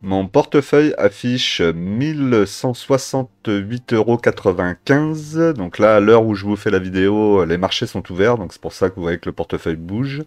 Mon portefeuille affiche 1168,95 €. Donc là, à l'heure où je vous fais la vidéo, les marchés sont ouverts. Donc c'est pour ça que vous voyez que le portefeuille bouge.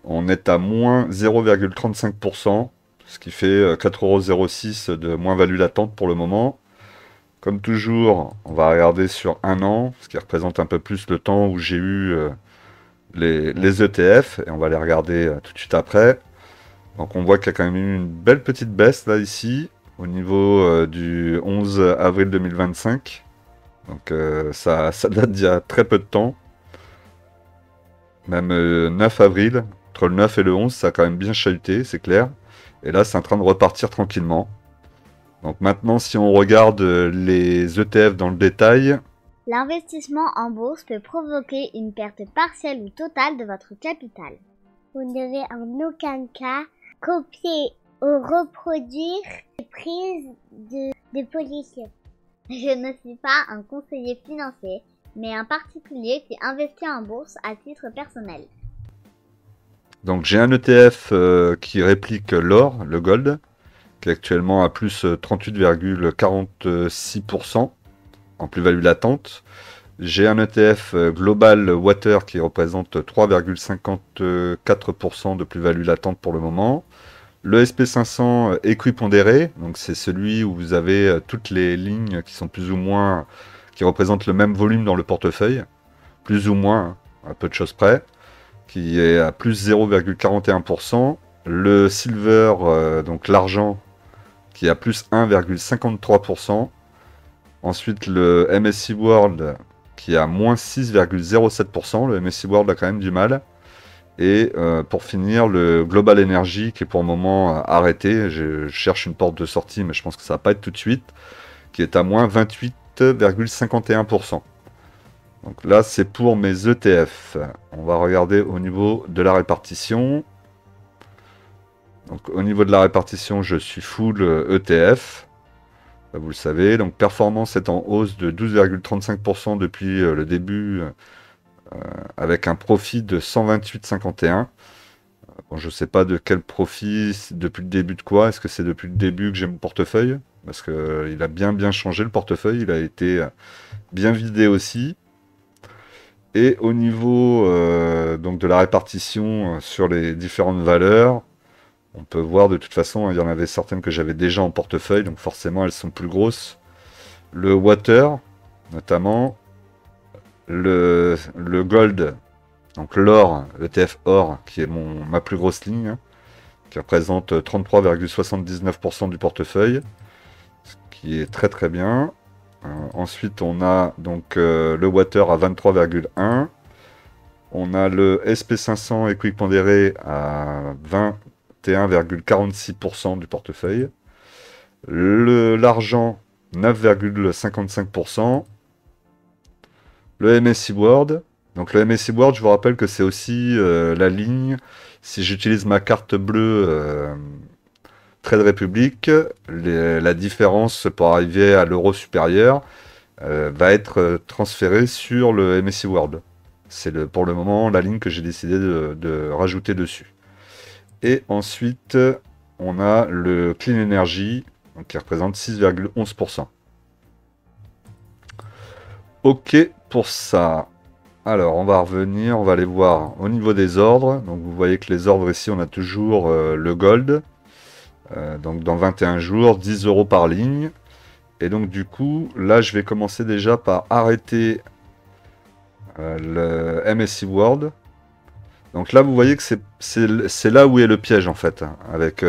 On est à moins 0,35%, ce qui fait 4,06 € de moins-value latente pour le moment. Comme toujours, on va regarder sur un an, ce qui représente un peu plus le temps où j'ai eu les ETF. Et on va les regarder tout de suite après. Donc on voit qu'il y a quand même eu une belle petite baisse là ici au niveau du 11 avril 2025. Donc ça date d'il y a très peu de temps. Même 9 avril, entre le 9 et le 11, ça a quand même bien chahuté, c'est clair. Et là c'est en train de repartir tranquillement. Donc maintenant si on regarde les ETF dans le détail, L'investissement en bourse peut provoquer une perte partielle ou totale de votre capital. Vous ne devez en aucun cas copier ou reproduire les prises de position. Je ne suis pas un conseiller financier, mais un particulier qui investit en bourse à titre personnel. donc j'ai un ETF qui réplique l'or, le gold, qui est actuellement à plus 38,46% en plus-value latente. J'ai un ETF Global Water qui représente 3,54% de plus-value latente pour le moment. Le SP500 équipondéré, donc c'est celui où vous avez toutes les lignes qui sont plus ou moins, qui représentent le même volume dans le portefeuille, plus ou moins, hein, à peu de choses près, qui est à plus 0,41%. Le silver, donc l'argent, qui est à plus 1,53%. Ensuite, le MSCI World qui est à moins 6,07%. Le MSCI World a quand même du mal. Et pour finir, le Global Energy qui est pour le moment arrêté. Je cherche une porte de sortie, mais je pense que ça va pas être tout de suite. Qui est à moins 28,51%. Donc là, c'est pour mes ETF. On va regarder au niveau de la répartition. Donc au niveau de la répartition, je suis full ETF. Vous le savez, donc performance est en hausse de 12,35% depuis le début, avec un profit de 128,51. Bon, je ne sais pas de quel profit, depuis le début de quoi. Est-ce que c'est depuis le début que j'ai mon portefeuille? Parce qu'il a bien changé le portefeuille, il a été bien vidé aussi. Et au niveau donc de la répartition sur les différentes valeurs, on peut voir de toute façon, il y en avait certaines que j'avais déjà en portefeuille, donc forcément elles sont plus grosses. Le water, notamment. Le gold, donc l'or, ETF or, qui est ma plus grosse ligne, hein, qui représente 33,79% du portefeuille, ce qui est très très bien. Ensuite, on a donc le water à 23,1. On a le SP500 équipondéré à 21,46% du portefeuille. L'argent, 9,55%. Le MSCI World. Donc le MSCI World, je vous rappelle que c'est aussi la ligne. Si j'utilise ma carte bleue Trade Republic, la différence pour arriver à l'euro supérieur va être transférée sur le MSCI World. C'est pour le moment la ligne que j'ai décidé de rajouter dessus. Et ensuite, on a le Clean Energy, donc, qui représente 6,11%. Ok pour ça. Alors, on va revenir, on va aller voir au niveau des ordres. Donc, vous voyez que les ordres ici, on a toujours le gold. Donc, dans 21 jours, 10 € par ligne. Et donc, du coup, là, je vais commencer déjà par arrêter le MSCI World. Donc là, vous voyez que c'est là où est le piège, en fait, hein, avec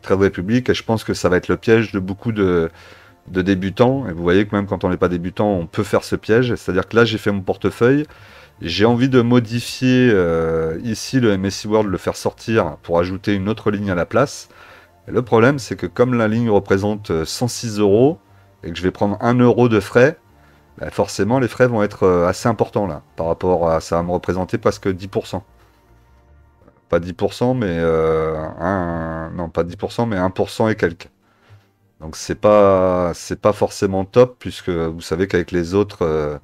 Trade Republic. Et je pense que ça va être le piège de beaucoup de débutants. Et vous voyez que même quand on n'est pas débutant, on peut faire ce piège. C'est-à-dire que là, j'ai fait mon portefeuille. J'ai envie de modifier ici le MSCI World, le faire sortir pour ajouter une autre ligne à la place. Et le problème, c'est que comme la ligne représente 106 € et que je vais prendre 1 € de frais, bah forcément, les frais vont être assez importants là. Par rapport à ça va me représenter presque 10%. Pas 10%, mais non, pas 10%, mais 1% et quelques. Donc c'est pas forcément top, puisque vous savez qu'avec les autres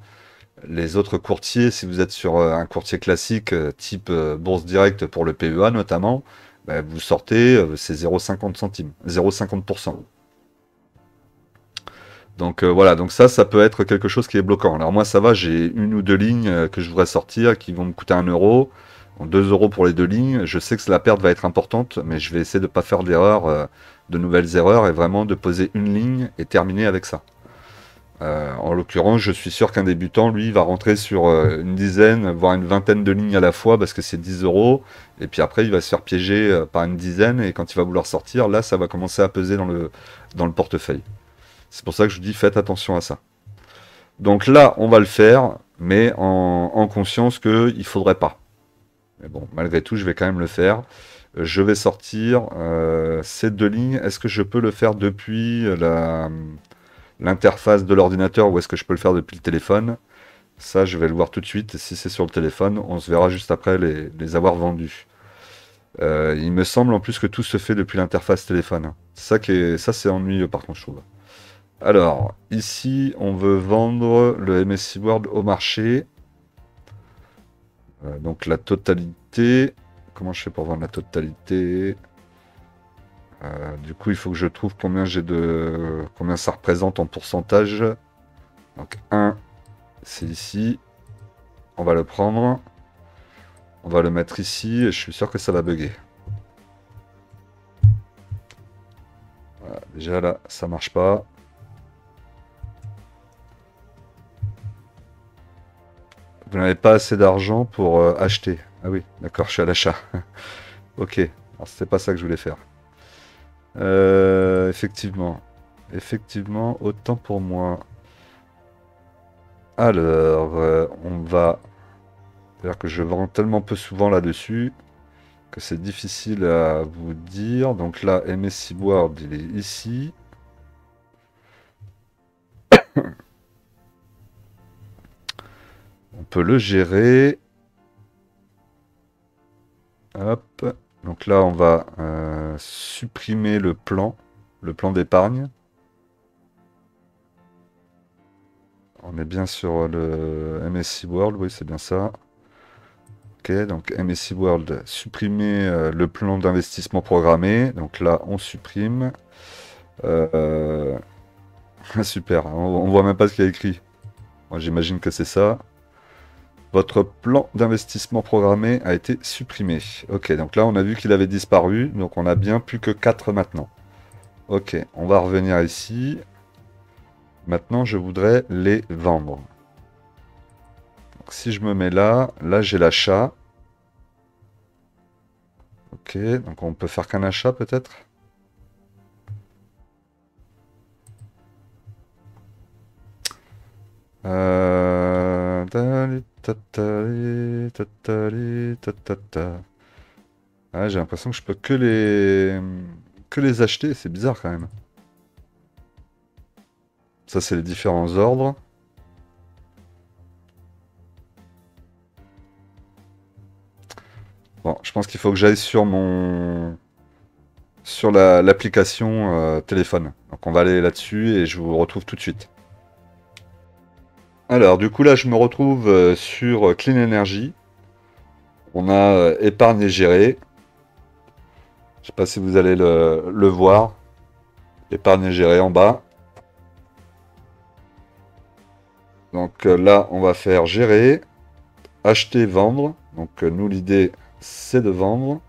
courtiers, si vous êtes sur un courtier classique type Bourse Directe pour le PEA notamment, bah, vous sortez, c'est 0,50 centimes, 0,50%. Donc voilà, donc ça peut être quelque chose qui est bloquant. Alors moi ça va, j'ai une ou deux lignes que je voudrais sortir qui vont me coûter 1 euro. Donc 2 euros pour les deux lignes. Je sais que la perte va être importante, mais je vais essayer de ne pas faire d'erreurs, de nouvelles erreurs, et vraiment de poser une ligne et terminer avec ça. En l'occurrence, je suis sûr qu'un débutant, lui, va rentrer sur une dizaine, voire une vingtaine de lignes à la fois, parce que c'est 10 euros. Et puis après, il va se faire piéger par une dizaine, et quand il va vouloir sortir, là, ça va commencer à peser dans le portefeuille. C'est pour ça que je vous dis, faites attention à ça. Donc là, on va le faire, mais en conscience qu'il ne faudrait pas. Mais bon, malgré tout, je vais quand même le faire. Je vais sortir ces deux lignes. Est-ce que je peux le faire depuis l'interface de l'ordinateur ou est-ce que je peux le faire depuis le téléphone? Ça, je vais le voir tout de suite. Et si c'est sur le téléphone, on se verra juste après les avoir vendus. Il me semble en plus que tout se fait depuis l'interface téléphone. Ça, c'est ennuyeux par contre, je trouve. Alors, ici, on veut vendre le MSC World au marché. Donc la totalité. Comment je fais pour vendre la totalité? Du coup, il faut que je trouve combien combien ça représente en pourcentage. Donc 1, c'est ici. On va le prendre. On va le mettre ici et je suis sûr que ça va bugger. Voilà, déjà là, ça marche pas. Vous n'avez pas assez d'argent pour acheter. Ah oui, d'accord, je suis à l'achat. Ok, alors c'était pas ça que je voulais faire. Effectivement. Effectivement, autant pour moi. Alors, on va... C'est-à-dire que je vends tellement peu souvent là-dessus que c'est difficile à vous dire. Donc là, MSC World, il est ici. On peut le gérer. Hop. Donc là, on va supprimer le plan d'épargne. On est bien sur le MSC World, oui, c'est bien ça. Ok, donc MSC World, supprimer le plan d'investissement programmé. Donc là, on supprime. Super, on voit même pas ce qu'il y a écrit. Moi, j'imagine que c'est ça. Votre plan d'investissement programmé a été supprimé. Ok, donc là, on a vu qu'il avait disparu. Donc on a bien plus que 4 maintenant. Ok, on va revenir ici. Maintenant, je voudrais les vendre. Donc, si je me mets là, j'ai l'achat. Ok, donc on peut faire qu'un achat peut-être. Ah, j'ai l'impression que je peux que les acheter, c'est bizarre quand même. Ça, c'est les différents ordres. Bon, je pense qu'il faut que j'aille sur l'application téléphone. Donc on va aller là-dessus et je vous retrouve tout de suite. Alors, du coup, là, je me retrouve sur Clean Energy. On a épargne et gérer. Je sais pas si vous allez le voir. Épargne et gérer en bas. Donc là, on va faire gérer, acheter, vendre. Donc nous, l'idée, c'est de vendre.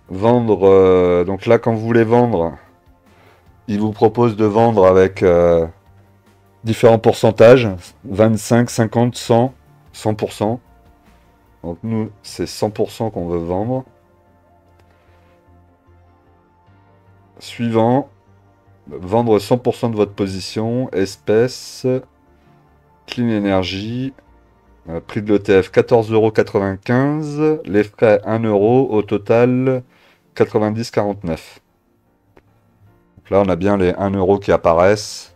Vendre, donc là, quand vous voulez vendre, il vous propose de vendre avec différents pourcentages. 25, 50, 100, 100%. Donc nous, c'est 100% qu'on veut vendre. Suivant, vendre 100% de votre position, espèce, Clean Energy, prix de l'ETF 14,95 €, les frais 1 euro, au total 90,49 €. Donc là on a bien les 1 euro qui apparaissent.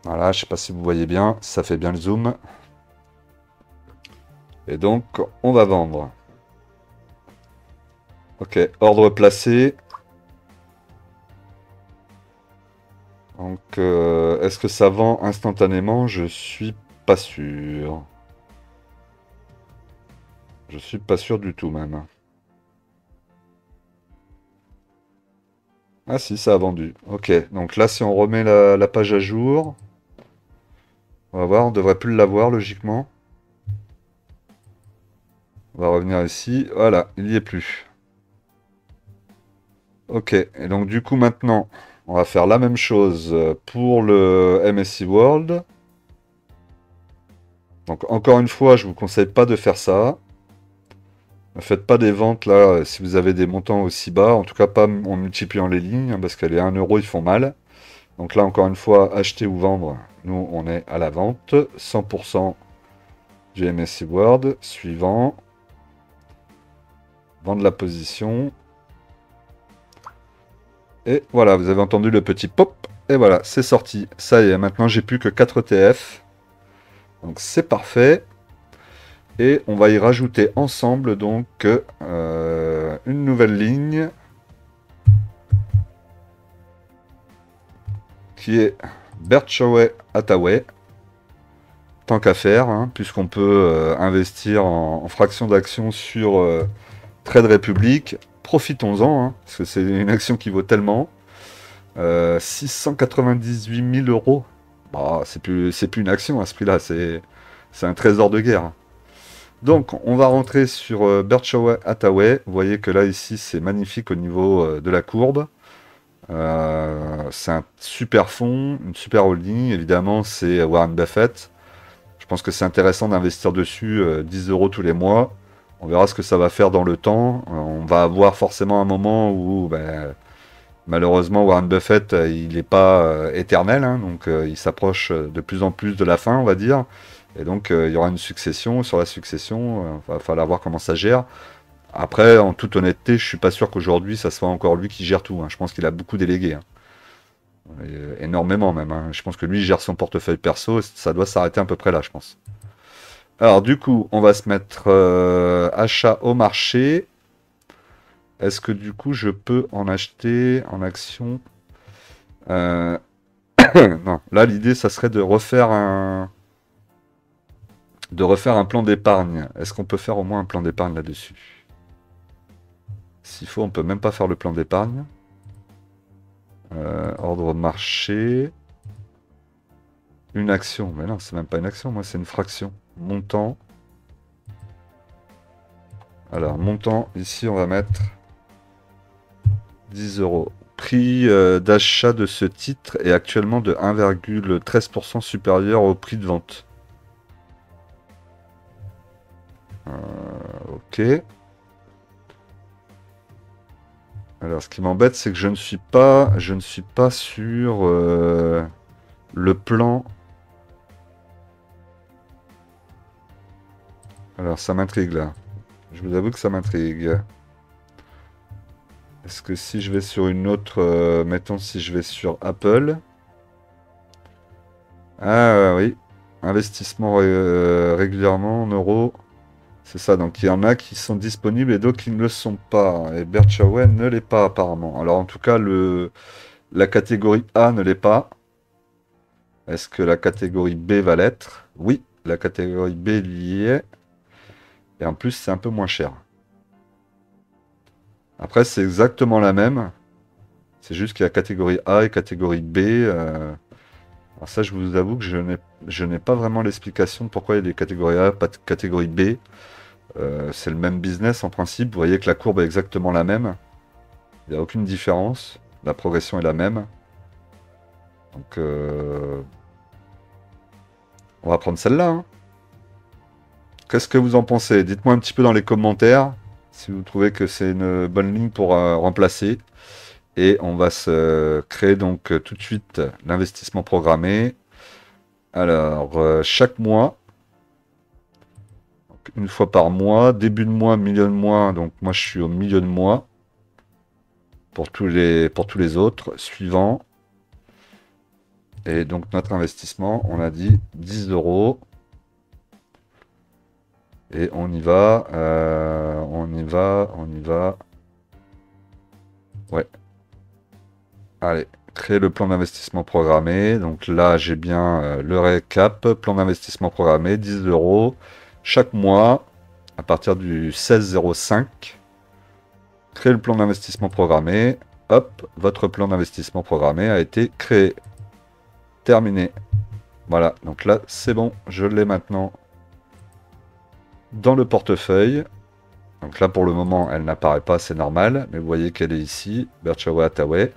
Voilà, je sais pas si vous voyez bien, ça fait bien le zoom. Et donc on va vendre. Ok, ordre placé. Donc, est-ce que ça vend instantanément? Je suis pas sûr. Je suis pas sûr du tout même. Ah si, ça a vendu. Ok, donc là, si on remet la page à jour, on va voir, on devrait plus l'avoir logiquement. On va revenir ici. Voilà, il n'y est plus. Ok, et donc du coup maintenant, on va faire la même chose pour le MSI World. Donc encore une fois, je vous conseille pas de faire ça. Ne faites pas des ventes là si vous avez des montants aussi bas. En tout cas pas en multipliant les lignes, hein, parce qu'à les 1 euro ils font mal. Donc là encore une fois, acheter ou vendre. Nous on est à la vente. 100% du MSI World. Suivant. Vendre la position. Et voilà, vous avez entendu le petit pop. Et voilà, c'est sorti. Ça y est, maintenant j'ai plus que 4 ETF. Donc c'est parfait. Et on va y rajouter ensemble donc une nouvelle ligne qui est Berkshire Hathaway. Tant qu'à faire, hein, puisqu'on peut investir en fractions d'actions sur Trade Republic, profitons-en, hein, parce que c'est une action qui vaut tellement. 698 000 euros. Bah, c'est plus une action à ce prix-là, c'est un trésor de guerre. Donc, on va rentrer sur Berkshire Hathaway. Vous voyez que là, ici, c'est magnifique au niveau de la courbe. C'est un super fonds, une super holding. Évidemment, c'est Warren Buffett. Je pense que c'est intéressant d'investir dessus 10 euros tous les mois. On verra ce que ça va faire dans le temps. On va avoir forcément un moment où, ben, malheureusement, Warren Buffett, il n'est pas éternel. Hein, donc, il s'approche de plus en plus de la fin, on va dire. Et donc, il y aura une succession. Sur la succession, il va falloir voir comment ça gère. Après, en toute honnêteté, je suis pas sûr qu'aujourd'hui, ça soit encore lui qui gère tout. Hein. Je pense qu'il a beaucoup délégué. Hein. Énormément même. Hein. Je pense que lui gère son portefeuille perso. Ça doit s'arrêter à peu près là, je pense. Alors, du coup, on va se mettre achat au marché. Est-ce que du coup, je peux en acheter en action Non, là, l'idée, ça serait de refaire un plan d'épargne. Est-ce qu'on peut faire au moins un plan d'épargne là-dessus? S'il faut, on peut même pas faire le plan d'épargne. Ordre marché. Une action. Mais non, c'est même pas une action, moi, c'est une fraction. Montant. Alors, montant, ici, on va mettre 10 euros. Prix d'achat de ce titre est actuellement de 1,13% supérieur au prix de vente. Ok. Alors, ce qui m'embête, c'est que je ne suis pas sur le plan. Alors, ça m'intrigue là. Je vous avoue que ça m'intrigue. Est-ce que si je vais sur une autre, mettons si je vais sur Apple. Ah oui, investissement régulièrement en euros. C'est ça, donc il y en a qui sont disponibles et d'autres qui ne le sont pas. Et Berkshire ne l'est pas apparemment. Alors en tout cas, la catégorie A ne l'est pas. Est-ce que la catégorie B va l'être? Oui, la catégorie B l'y est. Et en plus, c'est un peu moins cher. Après, c'est exactement la même. C'est juste qu'il y a catégorie A et catégorie B. Alors ça, je vous avoue que je n'ai pas vraiment l'explication de pourquoi il y a des catégories A, pas de catégorie B. C'est le même business en principe. Vous voyez que la courbe est exactement la même. Il n'y a aucune différence. La progression est la même. Donc, on va prendre celle-là. Hein. Qu'est-ce que vous en pensez? Dites-moi un petit peu dans les commentaires si vous trouvez que c'est une bonne ligne pour remplacer. Et on va se créer donc tout de suite l'investissement programmé. Alors, chaque mois, donc une fois par mois, début de mois, milieu de mois, donc moi je suis au milieu de mois. Pour tous les autres, suivant. Et donc notre investissement, on a dit 10 euros. Et on y va, on y va. Ouais. Allez, créer le plan d'investissement programmé. Donc là, j'ai bien le récap, plan d'investissement programmé, 10 euros chaque mois. à partir du 16-05. Créer le plan d'investissement programmé. Hop, votre plan d'investissement programmé a été créé. Terminé. Voilà, donc là, c'est bon. Je l'ai maintenant dans le portefeuille. Donc là, pour le moment, elle n'apparaît pas, c'est normal. Mais vous voyez qu'elle est ici, Berkshire Hathaway.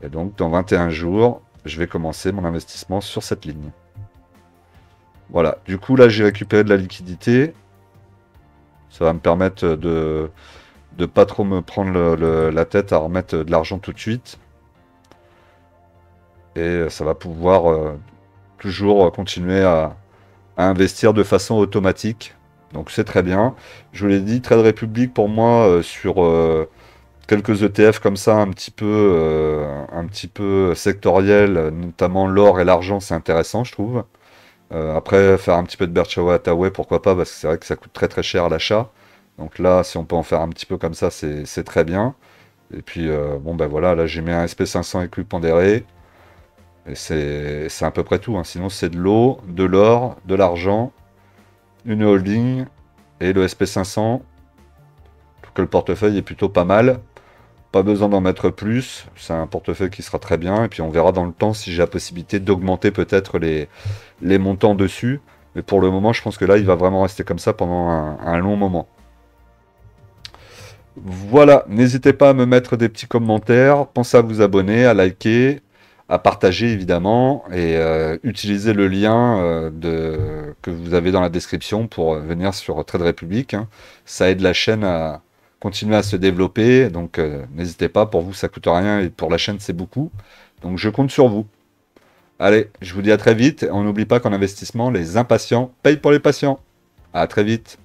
Et donc, dans 21 jours, je vais commencer mon investissement sur cette ligne. Voilà, du coup, là, j'ai récupéré de la liquidité. Ça va me permettre de pas trop me prendre la tête à remettre de l'argent tout de suite. Et ça va pouvoir toujours continuer à investir de façon automatique. Donc c'est très bien. Je vous l'ai dit, Trade Republic pour moi sur quelques ETF comme ça un petit peu sectoriels, notamment l'or et l'argent, c'est intéressant je trouve. Après faire un petit peu de Berkshire Hathaway, pourquoi pas, parce que c'est vrai que ça coûte très très cher à l'achat. Donc là, si on peut en faire un petit peu comme ça, c'est très bien. Et puis bon ben voilà, là j'ai mis un SP500 écu pondéré. Et c'est à peu près tout, hein. Sinon c'est de l'eau, de l'or, de l'argent, une holding et le SP500. Je trouve que le portefeuille est plutôt pas mal. Pas besoin d'en mettre plus. C'est un portefeuille qui sera très bien. Et puis on verra dans le temps si j'ai la possibilité d'augmenter peut-être les montants dessus. Mais pour le moment, je pense que là, il va vraiment rester comme ça pendant un long moment. Voilà, n'hésitez pas à me mettre des petits commentaires. Pensez à vous abonner, à liker, à partager évidemment. Et utilisez le lien que vous avez dans la description pour venir sur Trade Republic, hein. Ça aide la chaîne à continuer à se développer. Donc n'hésitez pas, pour vous ça coûte rien et pour la chaîne c'est beaucoup. Donc je compte sur vous. Allez, je vous dis à très vite. On n'oublie pas qu'en investissement, les impatients payent pour les patients. À très vite.